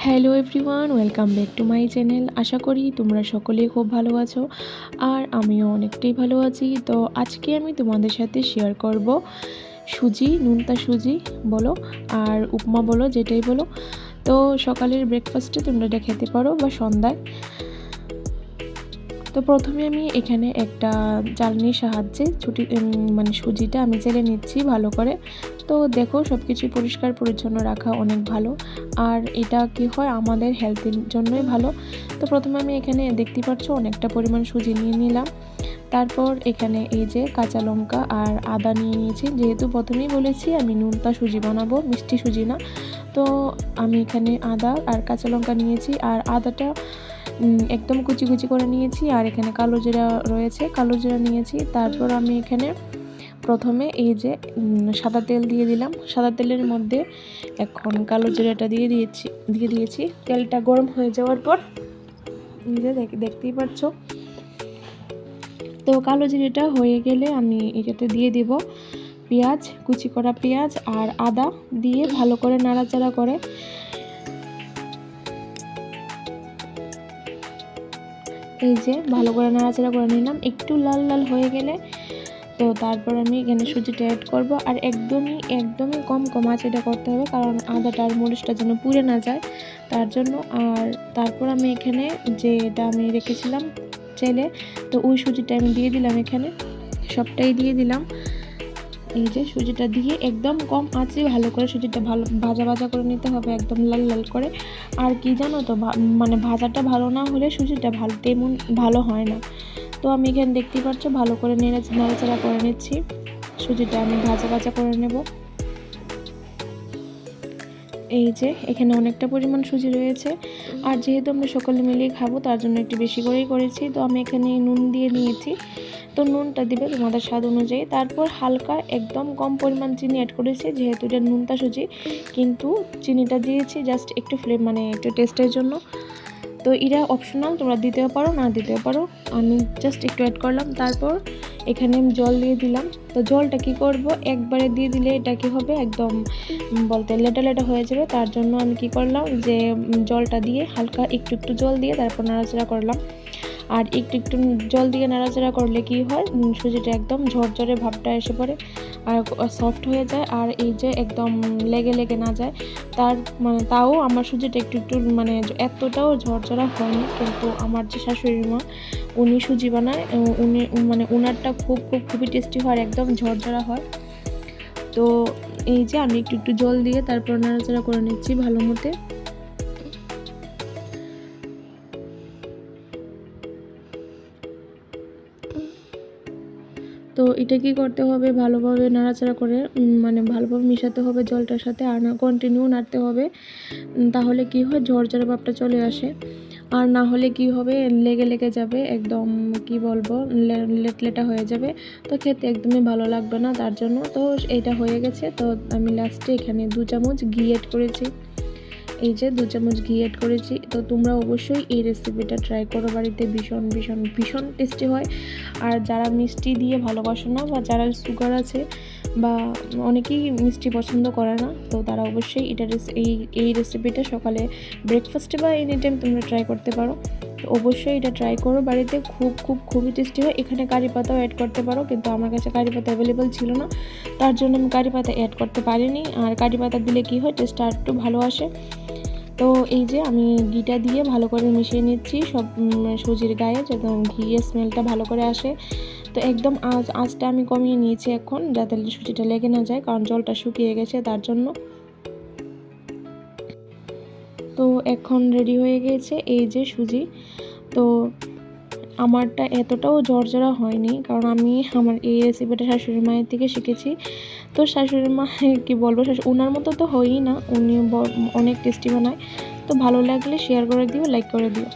Hello everyone, welcome back to my channel. আশা করি তোমরা সকলেই খুব ভালো আছো আর আমিও অনেকটাই ভালো আছি। তো আজকে আমি তোমাদের সাথে শেয়ার করব সুজি, নোনতা সুজি বলো আর উপমা বলো, যেটাই বলো। তো সকালের ব্রেকফাস্টে তোমরা এটা খেতে পারো বা সন্ধ্যায়। তো প্রথমে আমি এখানে একটা চালনির সাহায্যে সুজিটা আমি চেলে নিচ্ছি ভালো করে। তো দেখো, সব কিছু পরিষ্কার পরিচ্ছন্ন রাখা অনেক ভালো, আর এটা কি হয় আমাদের হেলথের জন্যই ভালো। তো প্রথমে আমি এখানে দেখতে পাচ্ছ অনেকটা পরিমাণ সুজি নিয়ে নিলাম। তারপর এখানে এই যে কাঁচা লঙ্কা আর আদা নিয়ে নিয়েছি, যেহেতু প্রথমেই বলেছি আমি নোনতা সুজি বানাবো, মিষ্টি সুজি না। তো আমি এখানে আদা আর কাঁচা লঙ্কা নিয়েছি, আর আদাটা একদম কুচি কুচি করে নিয়েছি, আর এখানে কালো জিরা রয়েছে, কালো জিরা নিয়েছি। তারপর আমি এখানে প্রথমে এই যে সাদা তেল দিয়ে দিলাম। সাদা তেলের মধ্যে এখন কালো জিরাটা দিয়ে দিয়েছি। তেলটা গরম হয়ে যাওয়ার পর এই যে দেখতেই পাচ্ছ। তো কালো জিরাটা হয়ে গেলে আমি এটাতে দিয়ে দেব পেঁয়াজ, কুচি করা পেঁয়াজ আর আদা দিয়ে ভালো করে নাড়াচাড়া করে এই যে ভালো করে নাড়াচাড়া করে নিলাম। একটু লাল লাল হয়ে গেলে তো তারপর আমি এখানে সুজিটা অ্যাড করব, আর একদমই কম আঁচে এটা করতে হবে, কারণ আদাটা আর মরিচটা যেন পুড়ে না যায় তার জন্য। আর তারপর আমি এখানে যে এটা আমি রেখেছিলাম চেলে, তো ওই সুজিটা আমি দিয়ে দিলাম, এখানে সবটাই দিয়ে দিলাম। এই যে সুজিটা দিয়ে একদম কম আঁচে ভালো করে সুজিটা ভাজা করে নিতে হবে, একদম লাল লাল করে। আর কি জানো তো, ভাজাটা ভালো না হলে সুজিটা তেমন ভালো হয় না। তো আমি এখানে দেখতেই পাচ্ছ ভালো করে নাড়াচাড়া করে নিচ্ছি। সুজিটা আমি ভাজা করে নেব। এই যে এখানে অনেকটা পরিমাণ সুজি রয়েছে, আর যেহেতু আমরা সকলে মিলেই খাবো তার জন্য একটু বেশি করেই করেছি। তো আমি এখানে নুন দিয়ে নিয়েছি, তো নুনটা দিবে তোমাদের স্বাদ অনুযায়ী। তারপর হালকা একদম কম পরিমাণ চিনি অ্যাড করেছি, যেহেতু এটা নোনতা সুজি, কিন্তু চিনিটা দিয়েছি জাস্ট একটু একটু টেস্টের জন্য। তো এটা অপশনাল, তোমরা দিতেও পারো না দিতেও পারো, আমি জাস্ট একটু অ্যাড করলাম। তারপর এখানে আমি জল দিয়ে দিলাম। তো জলটা কি করব, একবারে দিয়ে দিলে এটা কি হবে, একদম বলতে লেটা হয়ে যাবে। তার জন্য আমি কি করলাম, যে জলটা দিয়ে হালকা একটু জল দিয়ে তারপর নাড়াচাড়া করলাম। আর একটু জল দিয়ে নাড়াচাড়া করলে কি হয়, সুজিটা একদম ঝরঝরে ভাবটা এসে পড়ে আর সফট হয়ে যায়, আর এই যে একদম লেগে না যায়। তাও আমার সুজিটা একটু এতটাও ঝরঝরা হয়নি, কিন্তু আমার যে শাশুড়ি মা উনি সুজি বানায়, উনি উনারটা খুবই টেস্টি হয়, একদম ঝরঝরা হয়। তো এই যে আমি একটু জল দিয়ে তারপর নাড়াচাড়া করে নিচ্ছি ভালো মতে। তো এটা কি করতে হবে, ভালোভাবে নাড়াচাড়া করে ভালোভাবে মিশাতে হবে জলটার সাথে, আর না কন্টিনিউ নাড়তে হবে। তাহলে কি হয়, ঝরঝরে ভাবটা চলে আসে। আর না হলে কি হবে, লেগে যাবে, একদম কি বলবো, লেটা হয়ে যাবে। তো খেতে একদমই ভালো লাগবে না, তার জন্য। তো এটা হয়ে গেছে। তো আমি লাস্টে এখানে 2 চামচ ঘি অ্যাড করেছি। এই যে 2 চামচ ঘি অ্যাড করেছি। তো তোমরা অবশ্যই এই রেসিপিটা ট্রাই করো বাড়িতে, ভীষণ টেস্টি হয়। আর যারা মিষ্টি দিয়ে ভালোবাসো না, বা যারা সুগার আছে, বা অনেকেই মিষ্টি পছন্দ করে না, তো তারা অবশ্যই এই রেসিপিটা সকালে ব্রেকফাস্টে বা এনি টাইম তোমরা ট্রাই করতে পারো। তো অবশ্যই এটা ট্রাই করো বাড়িতে, খুবই টেস্টি হয়। এখানে কারি পাতাও অ্যাড করতে পারো, কিন্তু আমার কাছে কারি পাতা অ্যাভেলেবেল ছিল না, তার জন্য আমি কারি পাতা অ্যাড করতে পারিনি। আর কারি পাতা দিলে কি হয়, টেস্টটা একটু ভালো আসে। তো এই যে আমি ঘিটা দিয়ে ভালো করে মিশিয়ে নিচ্ছি সব সুজির গায়ে, যাতে ঘিয়ের স্মেলটা ভালো করে আসে। তো একদম আঁচটা আমি কমিয়ে নিয়েছি এখন, যাতে সুজিটা লেগে না যায়, কারণ জলটা শুকিয়ে গেছে তার জন্য। তো এখন রেডি হয়ে গেছে এই যে সুজি। তো আমারটা এতটাও ঝরঝরা হয়নি, কারণ আমি আমার এই রেসিপিটা শাশুড়ি মায়ের থেকে শিখেছি। তো শাশুড়ি মা কি বলবো, ওনার মতো তো হয়ই না, উনি অনেক টেস্টি বানায়। তো ভালো লাগলে শেয়ার করে দিও, লাইক করে দিও।